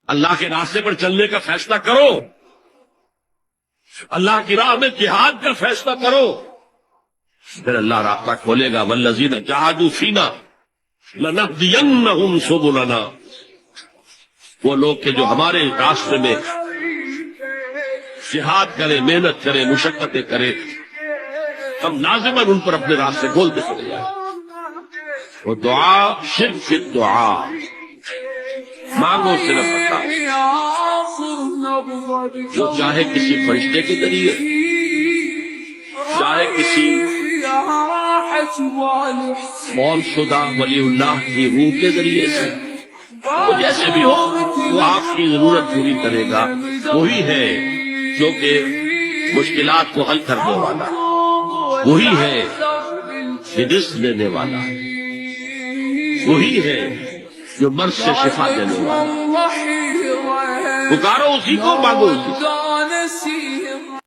اللہ کے راستے پر چلنے کا فیصلہ کرو، اللہ کی راہ میں جہاد کا فیصلہ کرو، پھر اللہ راستہ کھولے گا۔ والذین جاہدوا فینا لنہدینہم سبلنا، وہ لوگ کہ جو ہمارے راستے میں جہاد کرے، محنت کرے، مشقتیں کرے، ہم لازماً ان پر اپنے راستے کھولتے چلے جائیں۔ وہ دعا شرک فی الدعا، مانگو صرف اللہ، جو چاہے کسی فرشتے کے ذریعے، چاہے کسی مول شدہ ولی اللہ کی روح کے ذریعے سے، وہ جیسے بھی ہو وہ آپ کی ضرورت پوری کرے گا۔ وہی ہے جو کہ مشکلات کو حل کرنے والا ہے، وہی ہے کہ رزق دینے والا ہے، وہی ہے جو مرض سے شفا دینے والا ہے۔ پکارو اسی کو، مانگو اسی کو۔